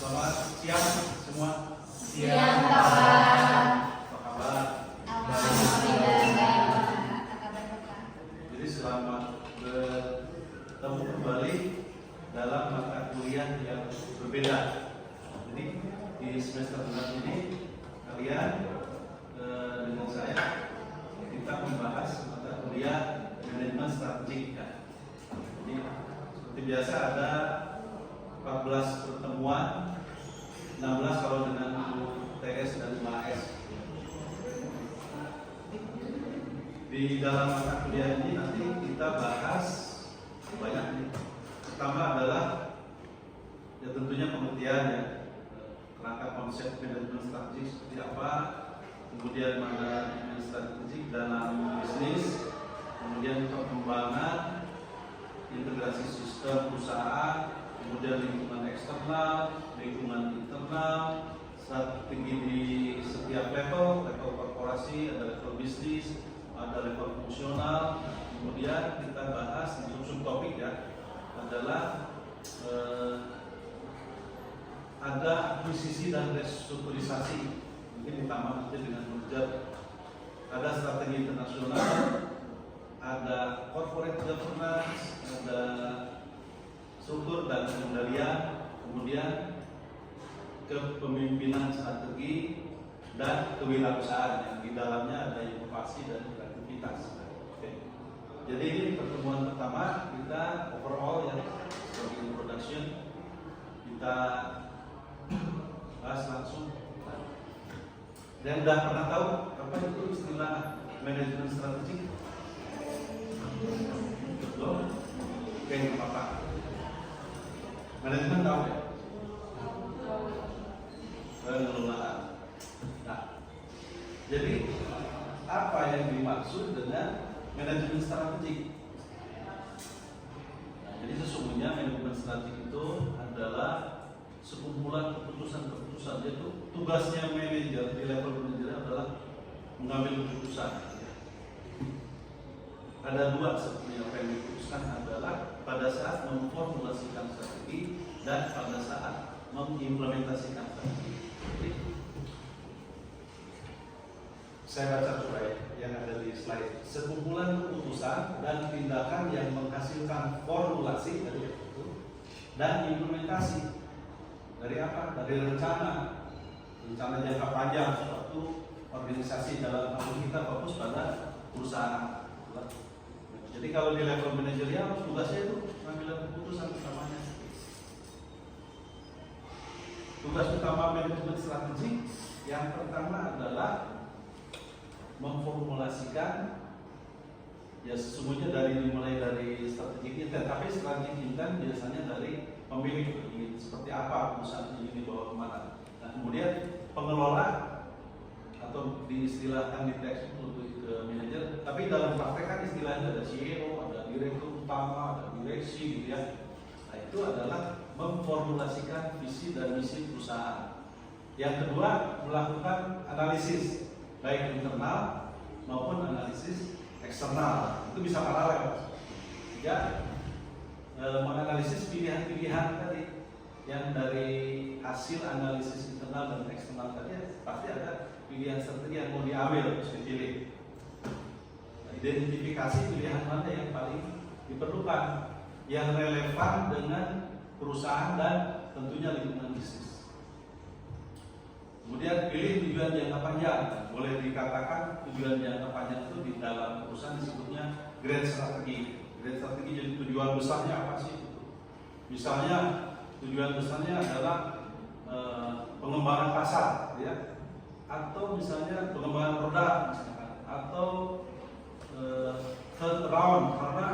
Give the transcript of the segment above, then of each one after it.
Selamat siang semua. Siang, Pak. Apa kabar? Alhamdulillah baik, Pak. Apa kabar, Bapak? Jadi selamat bertemu kembali dalam mata kuliah yang berbeda. Jadi di semester 6 ini kalian dengan saya kita membahas mata kuliah manajemen strategik. Jadi seperti biasa ada 14 pertemuan, 16 kalau dengan TS dan MAS. Di dalam mata kuliah ini nanti kita bahas banyak nih. Pertama adalah ya tentunya pengertian ya, kerangka konsep manajemen strategik seperti apa, kemudian manajemen strategik dalam bisnis, kemudian perkembangan integrasi sistem perusahaan, kemudian lingkungan eksternal, lingkungan internal, strategi di setiap level korporasi, ada level bisnis, ada level fungsional. Kemudian kita bahas di subtopik ya, adalah ada akuisisi dan restrukturisasi, mungkin ditambah nanti dengan merger. Ada strategi internasional, ada corporate governance, ada struktur dan pengendalian, kemudian kepemimpinan strategi dan kewirausahaan yang di dalamnya ada inovasi dan kreativitas. Oke. Jadi ini pertemuan pertama kita overall ya, sebagai introduction kita bahas langsung. Dan udah pernah tahu apa itu istilah manajemen strategik? Belum? Oke, nggak apa-apa. Manajemen tahu ya? Pengelolaan. Nah, jadi apa yang dimaksud dengan manajemen strategik? Nah, jadi sesungguhnya manajemen strategik itu adalah sekumpulan keputusan-keputusan. Yaitu tugasnya manajer di level manajer adalah mengambil keputusan. Ada dua sebenarnya apa yang diputuskan adalah pada saat memformulasikan strategi dan pada saat mengimplementasikan strategi. Jadi, saya baca coba ya, yang ada di slide. Sekumpulan keputusan dan tindakan yang menghasilkan formulasi dari itu dan implementasi dari apa? Dari rencana jangka panjang suatu organisasi. Dalam hal kita fokus pada perusahaan. Jadi kalau di level manajerial tugasnya itu mengambil keputusan utamanya. Tugas utama manajemen strategik yang pertama adalah memformulasikan ya sesungguhnya mulai dari strategi intent, tapi strategi intent biasanya dari pemilik ingin seperti apa perusahaan ini dibawa kemana. Nah kemudian pengelola atau diistilahkan di teks itu lebih ke manajer, tapi dalam praktek kan istilahnya ada CEO, ada direktur utama, ada direksi gitu ya. Nah itu adalah memformulasikan visi dan misi perusahaan. Yang kedua melakukan analisis baik internal maupun analisis eksternal. Itu bisa paralel. Ya, menganalisis pilihan-pilihan tadi yang dari hasil analisis internal dan eksternal tadi pasti ada pilihan strategi yang mau diambil, harus dipilih. Nah, identifikasi pilihan mana yang paling diperlukan, yang relevan dengan perusahaan dan tentunya lingkungan bisnis. Kemudian pilih tujuan jangka panjang. Boleh dikatakan tujuan jangka panjang itu di dalam perusahaan disebutnya grand strategi. Grand strategi jadi tujuan besarnya apa sih? Misalnya tujuan besarnya adalah pengembangan pasar, ya, atau misalnya pengembangan produk, misalkan, atau turnaround karena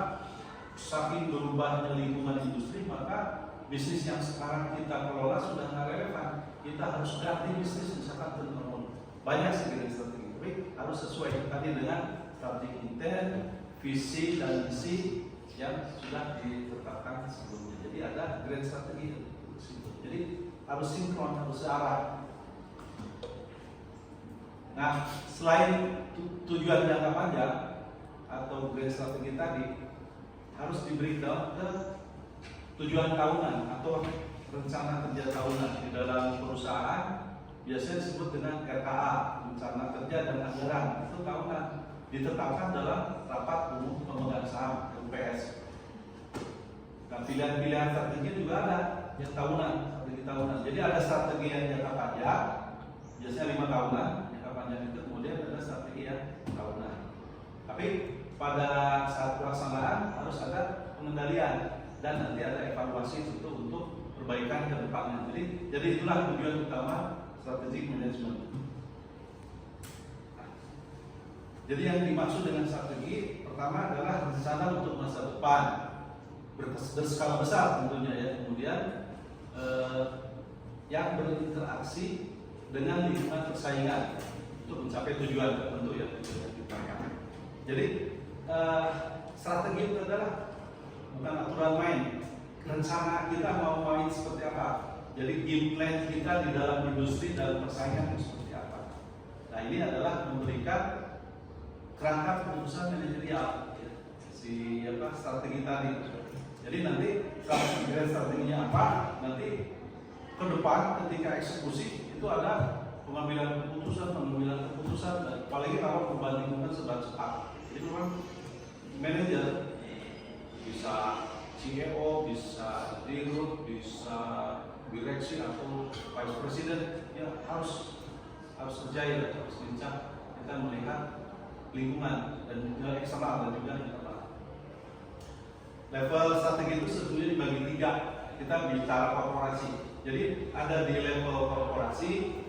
saking berubahnya lingkungan industri maka bisnis yang sekarang kita kelola sudah nggak relevan. Kita harus ganti bisnis misalkan turnaround. Banyak sekali strategi, tapi harus sesuai tadi dengan strategi intent, visi dan misi yang sudah ditetapkan sebelumnya. Jadi ada grand strategi. Jadi harus sinkron, harus searah. Nah, selain tujuan jangka panjang atau grand strategi tadi, harus diberi ke tujuan tahunan atau rencana kerja tahunan di dalam perusahaan biasanya disebut dengan RKA, rencana kerja dan anggaran. Itu tahunan, ditetapkan dalam rapat umum pemegang saham RUPS. Nah, pilihan-pilihan strategi juga ada yang tahunan, strategi tahunan. Jadi ada strategi yang jangka panjang, biasanya 5 tahunan, jangka panjang itu, kemudian ada strategi yang tahunan. Tapi pada saat pelaksanaan harus ada pengendalian dan nanti ada evaluasi itu untuk perbaikan ke depannya. Jadi itulah tujuan utama strategic management. Jadi yang dimaksud dengan strategi pertama adalah rencana untuk masa depan berskala besar tentunya ya. Kemudian yang berinteraksi dengan lingkungan persaingan untuk mencapai tujuan tertentu ya. Jadi strategi itu adalah bukan aturan main. Rencana kita mau main seperti apa. Jadi game plan kita di dalam industri dalam persaingan itu seperti apa. Nah ini adalah memberikan kerangka keputusan manajerial ya, strategi tadi. Jadi nanti strateginya apa, nanti ke depan ketika eksekusi itu ada pengambilan keputusan dan apalagi kalau perubahan lingkungan serba cepat. Jadi memang manajer bisa CEO, bisa dirut, bisa direksi atau vice president ya harus agile, harus lincah. Kita melihat lingkungan dan juga eksternal dan juga internal. Level strategi itu sebetulnya dibagi 3. Kita bicara korporasi. Jadi ada di level korporasi,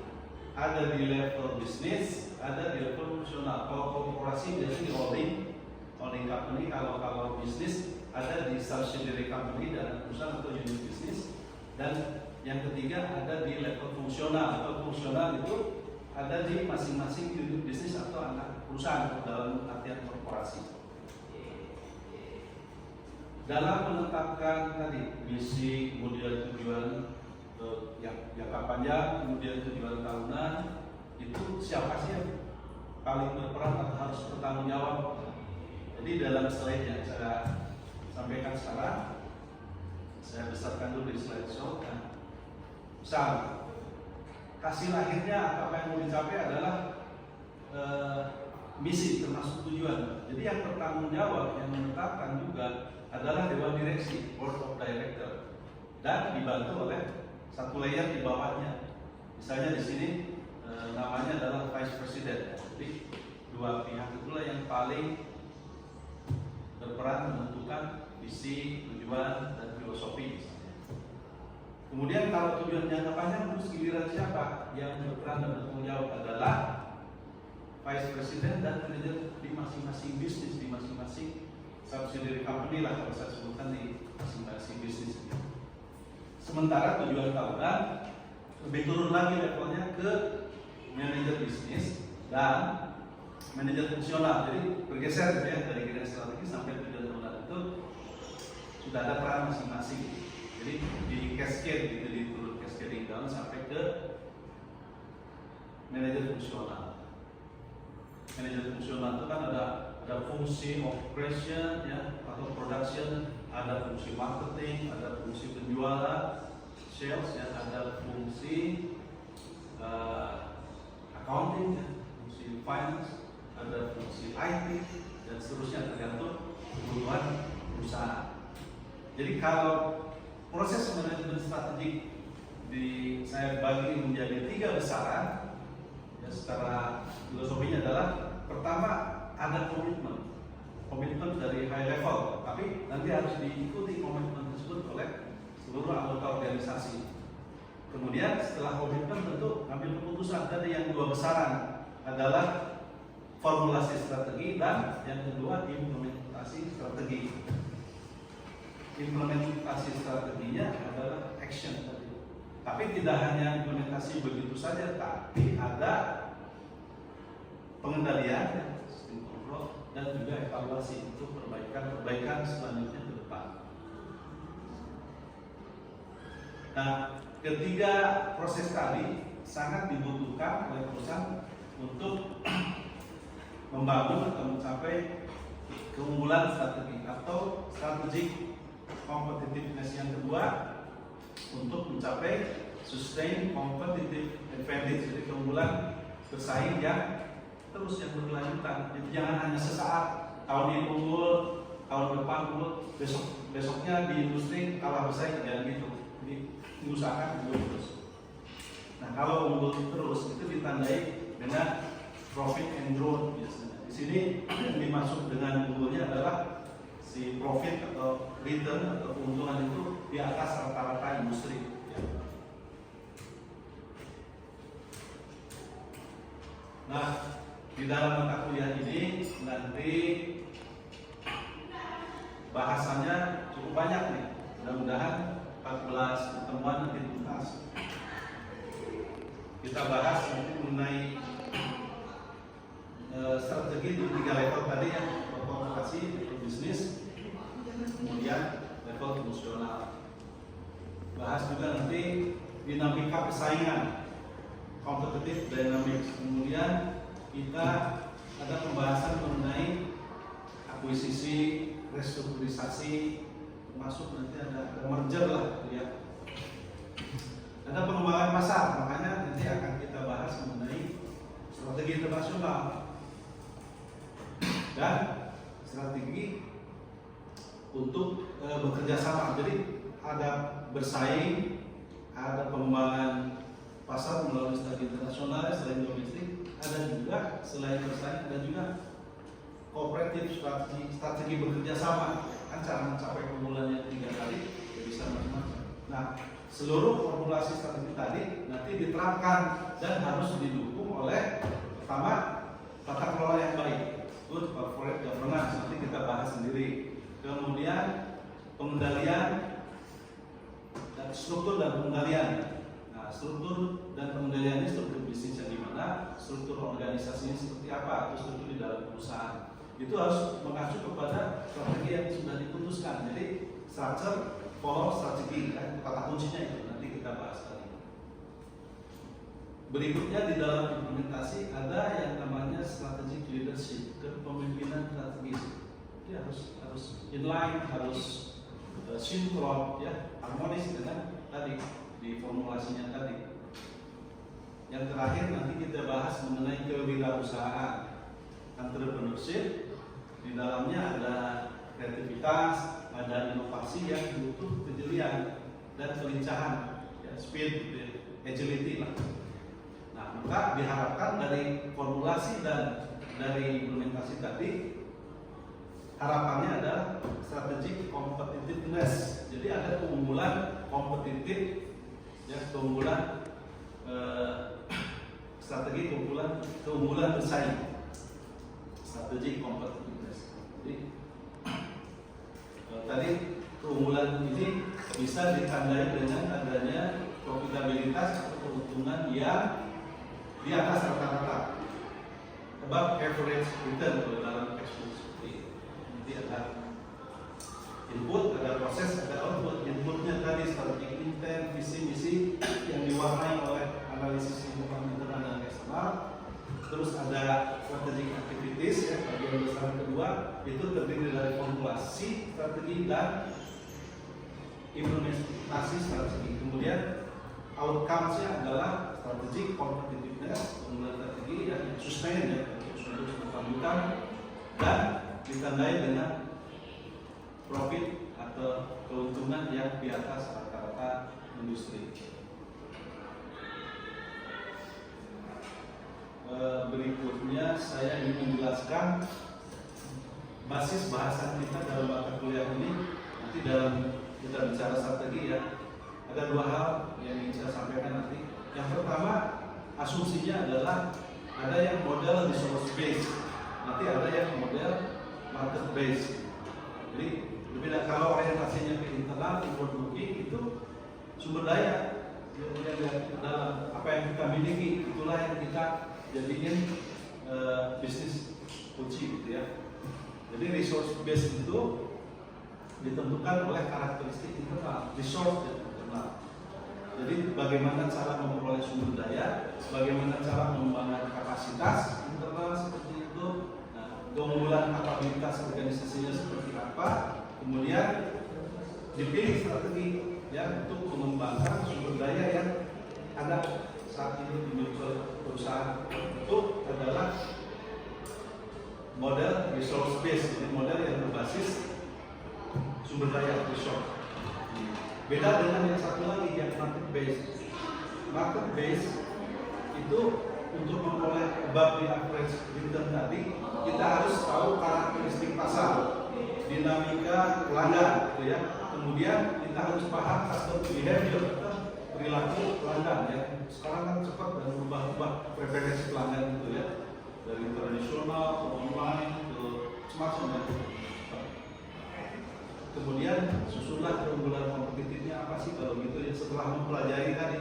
ada di level bisnis, ada di level fungsional. Kalau korporasi biasanya di holding company, kalau bisnis ada di subsidiary company dan perusahaan atau unit bisnis. Dan yang ketiga ada di level fungsional. Level fungsional itu ada di masing-masing unit bisnis atau anak perusahaan dalam artian korporasi. Dalam menetapkan tadi misi, kemudian tujuan yang jangka panjang, kemudian tujuan tahunan, itu siapa sih yang paling berperan atau harus bertanggung jawab? Jadi dalam slide yang saya sampaikan sekarang, saya besarkan dulu di slide show. Misal, hasil akhirnya apa yang mau dicapai adalah misi termasuk tujuan. Jadi yang bertanggung jawab yang menetapkan juga adalah Dewan Direksi, Board of Director, dan dibantu oleh satu layer di bawahnya. Misalnya di sini namanya adalah Vice President. Jadi dua pihak itulah yang paling berperan menentukan visi, tujuan, dan filosofi. Kemudian kalau tujuan jangka panjang terus giliran siapa yang berperan dan bertanggung jawab adalah Vice President dan manajer di masing-masing bisnis, di masing-masing subsidiary company lah kalau saya sebutkan di masing-masing bisnis. Sementara tujuan tahunan lebih turun lagi levelnya ke manajer bisnis dan manajer fungsional. Jadi bergeser gitu ya dari kira strategi sampai tujuan tahunan itu sudah ada peran masing-masing. Jadi di cascade gitu, di turun cascading down sampai ke manajer fungsional. Manajer fungsional itu kan ada fungsi operation ya atau production, ada fungsi marketing, ada fungsi penjualan, sales ya, ada fungsi accounting ya, fungsi finance, ada fungsi IT dan seterusnya tergantung kebutuhan perusahaan. Jadi kalau proses manajemen strategik saya bagi menjadi 3 besaran ya, secara filosofinya adalah pertama ada komitmen dari high level, tapi nanti harus diikuti komitmen tersebut oleh seluruh anggota organisasi. Kemudian setelah komitmen tentu ambil keputusan. Tadi yang 2 besaran adalah formulasi strategi dan yang kedua implementasi strategi. Implementasi strateginya adalah action tadi. Tapi tidak hanya implementasi begitu saja, tapi ada pengendalian, sistem kontrol, dan juga evaluasi untuk perbaikan selanjutnya ke depan. Nah, ketiga proses tadi sangat dibutuhkan oleh perusahaan untuk membangun atau mencapai keunggulan strategi atau strategic competitiveness yang kedua untuk mencapai sustain competitive advantage, jadi keunggulan bersaing yang terus yang berkelanjutan. Jadi jangan hanya sesaat, tahun ini unggul, tahun depan unggul, besoknya di industri kalah bersaing, jangan gitu. Jadi diusahakan unggul terus. Nah kalau unggul terus itu ditandai dengan profit and growth biasanya. Di sini yang dimaksud dengan unggulnya adalah si profit atau return atau keuntungan itu di atas rata-rata industri. Nah, di dalam mata kuliah ini nanti bahasanya cukup banyak nih. Mudah-mudahan 14 pertemuan nanti tuntas. Kita bahas nanti mengenai strategi di 3 level tadi ya, korporasi, level bisnis, kemudian level fungsional. Bahas juga nanti dinamika persaingan, competitive dynamics. Kemudian kita ada pembahasan mengenai akuisisi, restrukturisasi, termasuk nanti ada merger lah, ya. Ada pengembangan pasar, makanya nanti akan kita bahas mengenai strategi internasional dan strategi untuk bekerja sama. Jadi ada bersaing, ada pengembangan pasar melalui strategi internasional selain domestik, ada juga selain bersaing, ada juga kooperatif, strategi bekerja sama. Kan cara mencapai keunggulannya 3 kali, ya bisa macam-macam. Nah, seluruh formulasi strategi tadi nanti diterapkan dan harus didukung oleh pertama tata kelola yang baik, good corporate governance, nanti kita bahas sendiri. Kemudian pengendalian dan struktur dan pengendalian. Nah, struktur dan pengendalian ini struktur bisnis yang dimana, struktur organisasinya seperti apa, atau struktur di dalam perusahaan. Itu harus mengacu kepada strategi yang sudah diputuskan. Jadi structure follow strategi, kan kata kuncinya itu nanti kita bahas lagi. Berikutnya di dalam implementasi ada yang namanya strategic leadership, kepemimpinan strategis. Dia harus inline, harus sinkron, ya, harmonis dengan tadi di formulasinya tadi. Yang terakhir nanti kita bahas mengenai kewirausahaan, entrepreneurship. Di dalamnya ada kreativitas, ada inovasi yang butuh kejelian dan kelincahan, ya, speed, agility lah. Nah, maka diharapkan dari formulasi dan dari implementasi tadi, harapannya adalah strategic competitiveness. Jadi ada keunggulan kompetitif, ya, keunggulan strategi keunggulan bersaing, strategic competitiveness. Jadi tadi keunggulan ini bisa ditandai dengan adanya profitabilitas atau keuntungan yang di atas rata-rata, above average return dalam cash flow seperti ini. Nanti ada input, ada proses, ada output. Inputnya tadi strategi intent, visi misi yang diwarnai oleh analisis lingkungan internal dan eksternal. Terus ada strategic activities, ya, bagian besar kedua itu terdiri dari formulasi strategi dan implementasi strategi. Kemudian outcomes-nya adalah strategic competitiveness, keunggulan strategi yang sustain, ya, untuk berkelanjutan dan ditandai dengan profit atau keuntungan yang di atas rata-rata industri. Berikutnya saya ingin menjelaskan basis bahasan kita dalam mata kuliah ini. Nanti dalam kita bicara strategi, ya, ada 2 hal yang ingin saya sampaikan nanti. Yang pertama, asumsinya adalah ada yang model resource based, nanti ada yang model market based. Jadi berbeda. Kalau orientasinya ke internal, inward looking, itu sumber daya yang dalam apa yang kita miliki, itulah yang kita jadiin bisnis kunci, gitu ya. Jadi resource base itu ditentukan oleh karakteristik internal, resource internal. Jadi bagaimana cara memperoleh sumber daya, bagaimana cara mengembangkan kapasitas internal seperti itu. Nah, keunggulan kapabilitas organisasinya seperti apa, kemudian dipilih strategi, ya, untuk mengembangkan model resource based, jadi model yang berbasis sumber daya resource. Beda dengan yang satu lagi yang market based. Market based itu untuk memperoleh above the average return tadi, kita harus tahu karakteristik pasar, dinamika pelanggan, gitu ya. Kemudian kita harus paham customer behavior, perilaku pelanggan ya. Sekarang kan cepat dan berubah-ubah preferensi pelanggan itu ya, dari tradisional ke online ke semacam ya. Kemudian susunlah keunggulan kompetitifnya apa sih kalau gitu ya, setelah mempelajari tadi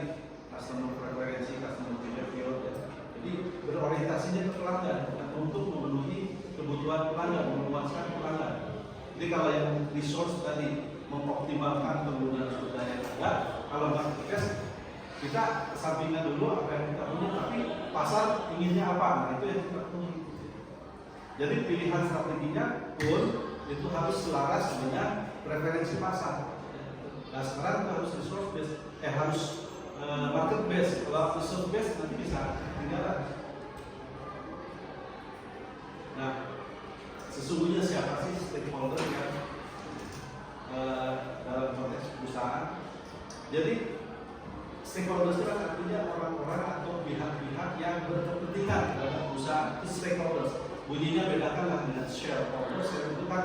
customer preferensi, customer behavior ya. Jadi berorientasinya ke pelanggan untuk memenuhi kebutuhan pelanggan, memuaskan pelanggan. Jadi kalau yang resource tadi mengoptimalkan penggunaan sumber daya ada, kalau marketplace kita sampingkan dulu apa yang kita punya, tapi pasar inginnya apa, nah itu yang kita penuhi. Jadi pilihan strateginya pun itu harus selaras dengan preferensi pasar. Nah sekarang kita harus resource based, harus market based. Kalau resource based nanti bisa tinggal. Nah sesungguhnya siapa sih stakeholder yang dalam konteks perusahaan? Jadi stakeholders itu artinya orang-orang atau pihak-pihak yang berkepentingan dalam perusahaan, itu stakeholders. Bunyinya bedakanlah dengan shareholders, itu kan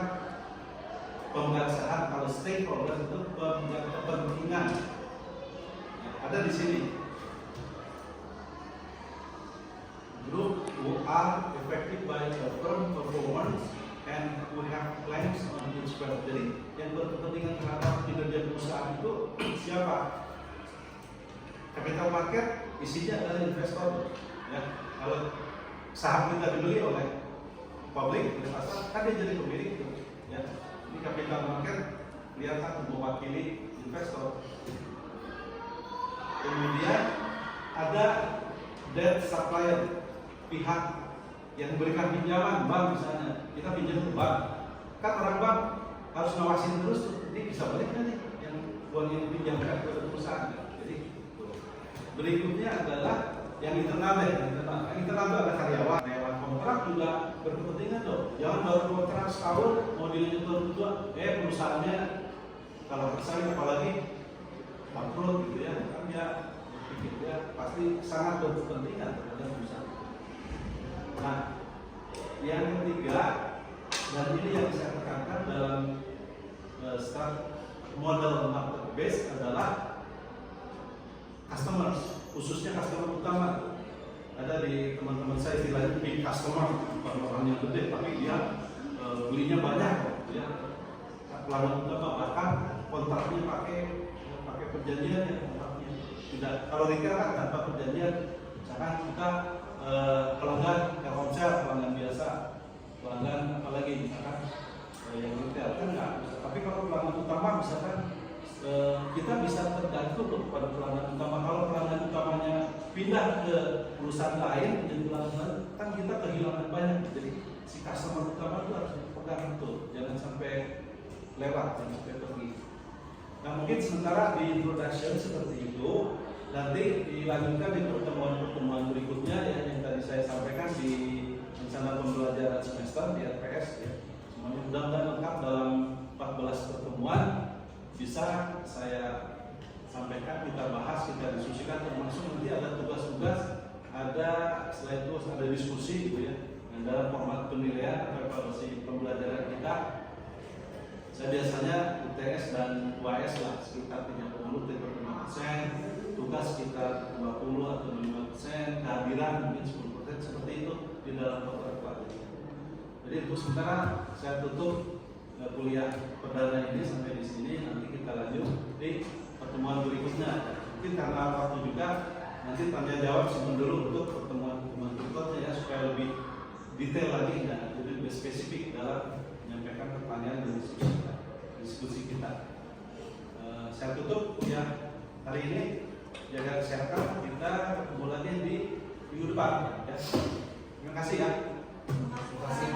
pemegang saham. Kalau stakeholders itu pemegang kepentingan. Ada di sini. Group who are affected by the firm performance and who have claims on its wealth. Jadi yang berkepentingan terhadap kinerja perusahaan itu siapa? Capital market isinya adalah investor. Ya, kalau saham kita dibeli oleh publik, oleh pasar, kan dia jadi pemilik. Ya, ini capital market kelihatan mewakili investor. Kemudian ada debt supplier, pihak yang memberikan pinjaman, bank misalnya, kita pinjam ke bank, kan orang bank harus ngawasin terus, ini bisa balik nggak nih yang uang yang dipinjamkan ke perusahaan. Jadi berikutnya adalah yang internal deh, yang internal itu ada karyawan kontrak juga berkepentingan tuh, jangan baru kontrak setahun mau dilanjut kedua, perusahaannya kalau misalnya apalagi bangkrut gitu ya, kan dia berpikir dia pasti sangat berkepentingan terhadap perusahaan. Nah, yang ketiga, dan ini yang saya tekankan dalam model market base adalah customers, khususnya customer utama. Ada di teman-teman saya istilahnya big customer, bukan orang yang gede, tapi dia belinya banyak, ya. Pelanggan utama, bahkan kontraknya pakai perjanjian ya, kontraknya. Tidak, kalau retail kan tanpa perjanjian, misalkan kita pelanggan Telkomsel, pelanggan biasa, pelanggan apalagi misalkan yang retail kan nggak. Tapi kalau pelanggan utama misalkan kita bisa tergantung kepada pelanggan utama. Kalau pelanggan utamanya pindah ke perusahaan lain menjadi pelanggan, kan kita kehilangan banyak. Jadi si customer utama itu harus dipegang betul, jangan sampai lewat, jangan sampai pergi. Nah mungkin sementara di introduction seperti itu, nanti dilanjutkan di pertemuan-pertemuan berikutnya ya, yang tadi saya sampaikan di rencana pembelajaran semester di RPS ya. Semuanya mudah-mudahan lengkap dalam 14 pertemuan bisa saya sampaikan, kita bahas, kita diskusikan, termasuk nanti ada tugas-tugas, ada setelah itu ada diskusi gitu ya. Dan dalam format penilaian atau evaluasi pembelajaran kita, saya biasanya UTS dan UAS lah sekitar 30-35%, tugas sekitar 20 atau 5%, kehadiran mungkin 10%, seperti itu di dalam program pelajaran. Jadi untuk sementara saya tutup kuliah perdana ini sampai di sini, nanti kita lanjut di pertemuan berikutnya. Mungkin karena waktu juga nanti tanya jawab simpan dulu untuk pertemuan berikutnya ya, supaya lebih detail lagi dan lebih spesifik dalam menyampaikan pertanyaan dan diskusi kita. Saya tutup kuliah hari ini. Jaga kesehatan, kita ketemu lagi di minggu depan ya. Terima kasih ya. Terima kasih.